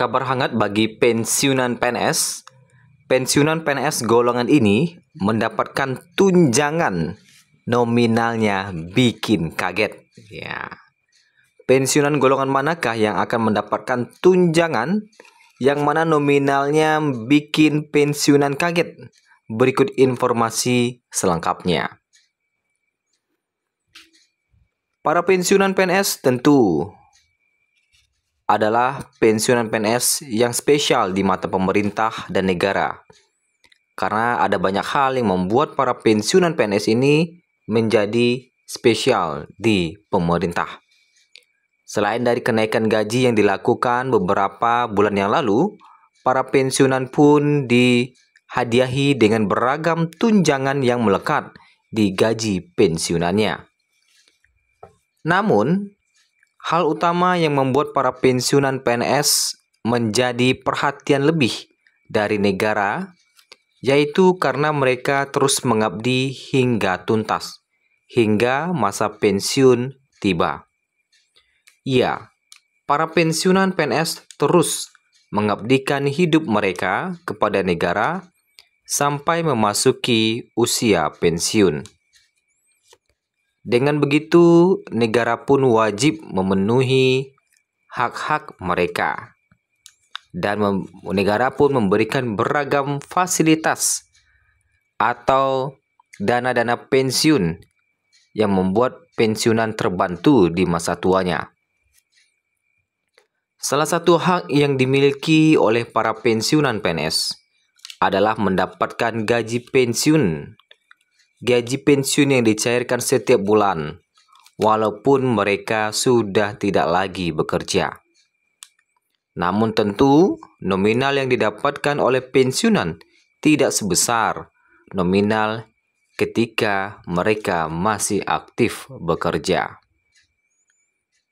Kabar hangat bagi pensiunan PNS. Pensiunan PNS golongan ini mendapatkan tunjangan nominalnya bikin kaget. Ya. Pensiunan golongan manakah yang akan mendapatkan tunjangan yang mana nominalnya bikin pensiunan kaget? Berikut informasi selengkapnya. Para pensiunan PNS tentu adalah pensiunan PNS yang spesial di mata pemerintah dan negara. Karena ada banyak hal yang membuat para pensiunan PNS ini menjadi spesial di pemerintah. Selain dari kenaikan gaji yang dilakukan beberapa bulan yang lalu, para pensiunan pun dihadiahi dengan beragam tunjangan yang melekat di gaji pensiunannya. Namun, hal utama yang membuat para pensiunan PNS menjadi perhatian lebih dari negara, yaitu karena mereka terus mengabdi hingga tuntas, hingga masa pensiun tiba. Ya, para pensiunan PNS terus mengabdikan hidup mereka kepada negara sampai memasuki usia pensiun. Dengan begitu, negara pun wajib memenuhi hak-hak mereka. Dan negara pun memberikan beragam fasilitas atau dana-dana pensiun yang membuat pensiunan terbantu di masa tuanya. Salah satu hak yang dimiliki oleh para pensiunan PNS adalah mendapatkan gaji pensiun. Gaji pensiun yang dicairkan setiap bulan, walaupun mereka sudah tidak lagi bekerja. Namun tentu, nominal yang didapatkan oleh pensiunan tidak sebesar nominal ketika mereka masih aktif bekerja.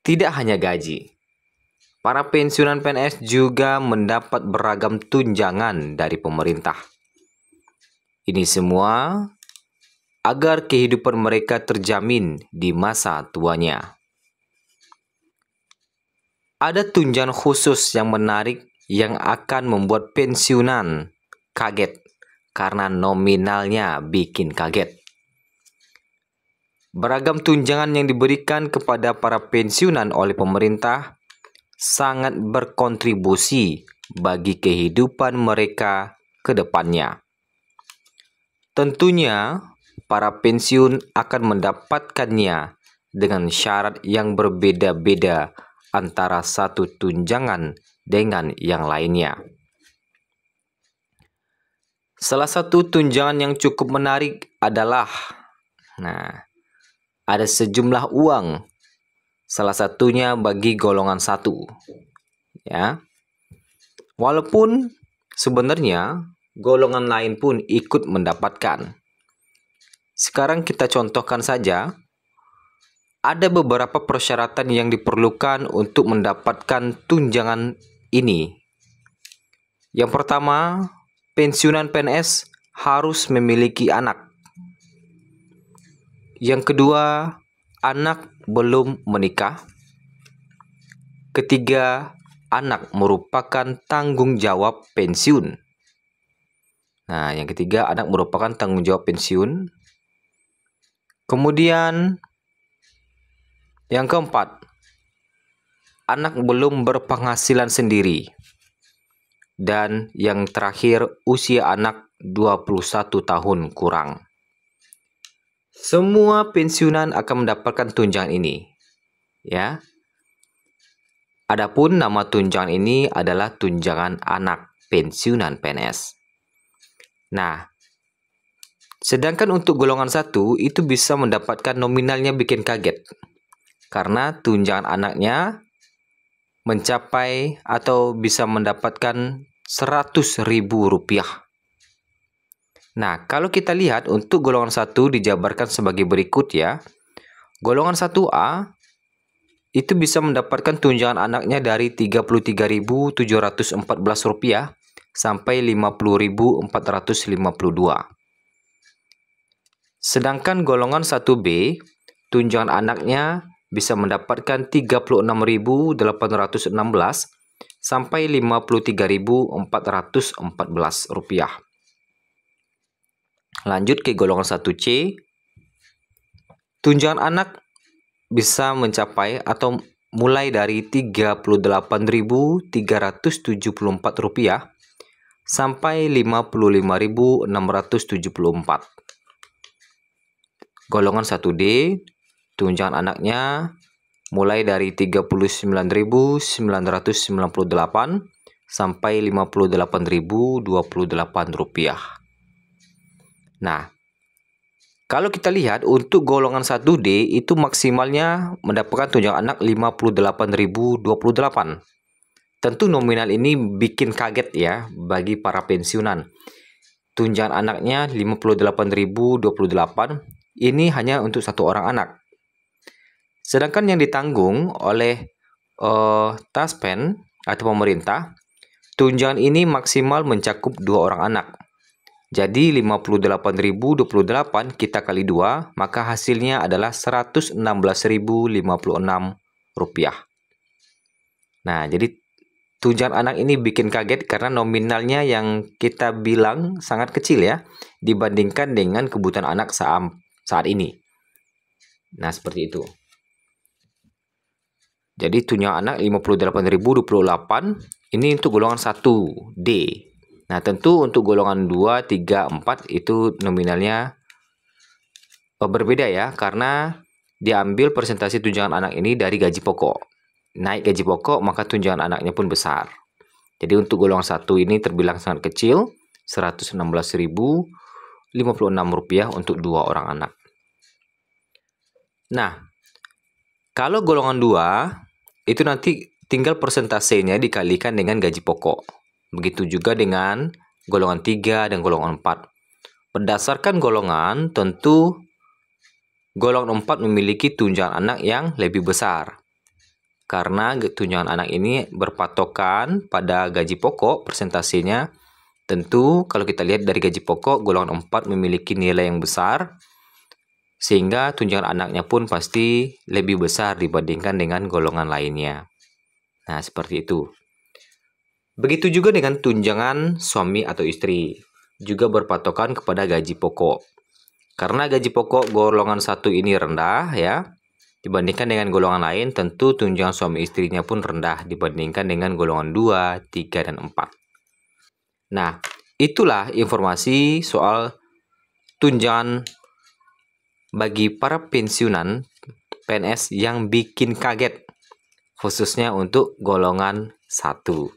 Tidak hanya gaji, para pensiunan PNS juga mendapat beragam tunjangan dari pemerintah. Ini semua agar kehidupan mereka terjamin di masa tuanya. Ada tunjangan khusus yang menarik yang akan membuat pensiunan kaget karena nominalnya bikin kaget. Beragam tunjangan yang diberikan kepada para pensiunan oleh pemerintah sangat berkontribusi bagi kehidupan mereka ke depannya. Tentunya, para pensiun akan mendapatkannya dengan syarat yang berbeda-beda antara satu tunjangan dengan yang lainnya. Salah satu tunjangan yang cukup menarik adalah ada sejumlah uang, salah satunya bagi golongan 1. Ya. Walaupun sebenarnya golongan lain pun ikut mendapatkan. Sekarang kita contohkan saja, ada beberapa persyaratan yang diperlukan untuk mendapatkan tunjangan ini. Yang pertama, pensiunan PNS harus memiliki anak. Yang kedua, anak belum menikah. Ketiga, anak merupakan tanggung jawab pensiun. Yang ketiga, anak merupakan tanggung jawab pensiun. Kemudian, yang keempat, anak belum berpenghasilan sendiri. Dan yang terakhir, usia anak 21 tahun kurang. Semua pensiunan akan mendapatkan tunjangan ini. Ya. Adapun nama tunjangan ini adalah tunjangan anak pensiunan PNS. Sedangkan untuk golongan 1 itu bisa mendapatkan nominalnya bikin kaget. Karena tunjangan anaknya mencapai atau bisa mendapatkan Rp100.000. Kalau kita lihat untuk golongan 1 dijabarkan sebagai berikut ya. Golongan 1A itu bisa mendapatkan tunjangan anaknya dari Rp33.714 sampai Rp50.452. Sedangkan golongan 1B, tunjangan anaknya bisa mendapatkan Rp36.816 sampai Rp53.414. Lanjut ke golongan 1C. Tunjangan anak bisa mencapai atau mulai dari Rp38.374 sampai Rp55.674. Golongan 1D, tunjangan anaknya mulai dari Rp39.998 sampai Rp58.028. Nah, kalau kita lihat untuk golongan 1D itu maksimalnya mendapatkan tunjangan anak Rp58.028. Tentu nominal ini bikin kaget ya bagi para pensiunan. Tunjangan anaknya Rp58.028. Ini hanya untuk satu orang anak. Sedangkan yang ditanggung oleh Taspen atau pemerintah, tunjangan ini maksimal mencakup 2 orang anak. Jadi Rp58.028 kita kali 2, maka hasilnya adalah Rp116.056. Nah, jadi tunjangan anak ini bikin kaget karena nominalnya yang kita bilang sangat kecil ya, dibandingkan dengan kebutuhan anak saat ini. Nah, seperti itu. Jadi tunjangan anak Rp58.028 ini untuk golongan 1D. Nah, tentu untuk golongan 2, 3, 4 itu nominalnya berbeda ya, karena diambil persentase tunjangan anak ini dari gaji pokok. Naik gaji pokok, maka tunjangan anaknya pun besar. Jadi untuk golongan 1 ini terbilang sangat kecil, Rp116.056 untuk 2 orang anak. Nah, kalau golongan 2, itu nanti tinggal persentasenya dikalikan dengan gaji pokok. Begitu juga dengan golongan 3 dan golongan 4. Berdasarkan golongan, tentu golongan 4 memiliki tunjangan anak yang lebih besar. Karena tunjangan anak ini berpatokan pada gaji pokok, persentasenya. Tentu kalau kita lihat dari gaji pokok, golongan 4 memiliki nilai yang besar, sehingga tunjangan anaknya pun pasti lebih besar dibandingkan dengan golongan lainnya. Nah, seperti itu. Begitu juga dengan tunjangan suami atau istri, juga berpatokan kepada gaji pokok. Karena gaji pokok golongan 1 ini rendah ya, dibandingkan dengan golongan lain, tentu tunjangan suami istrinya pun rendah dibandingkan dengan golongan 2, 3, dan 4. Nah, itulah informasi soal tunjangan bagi para pensiunan PNS yang bikin kaget, khususnya untuk golongan 1.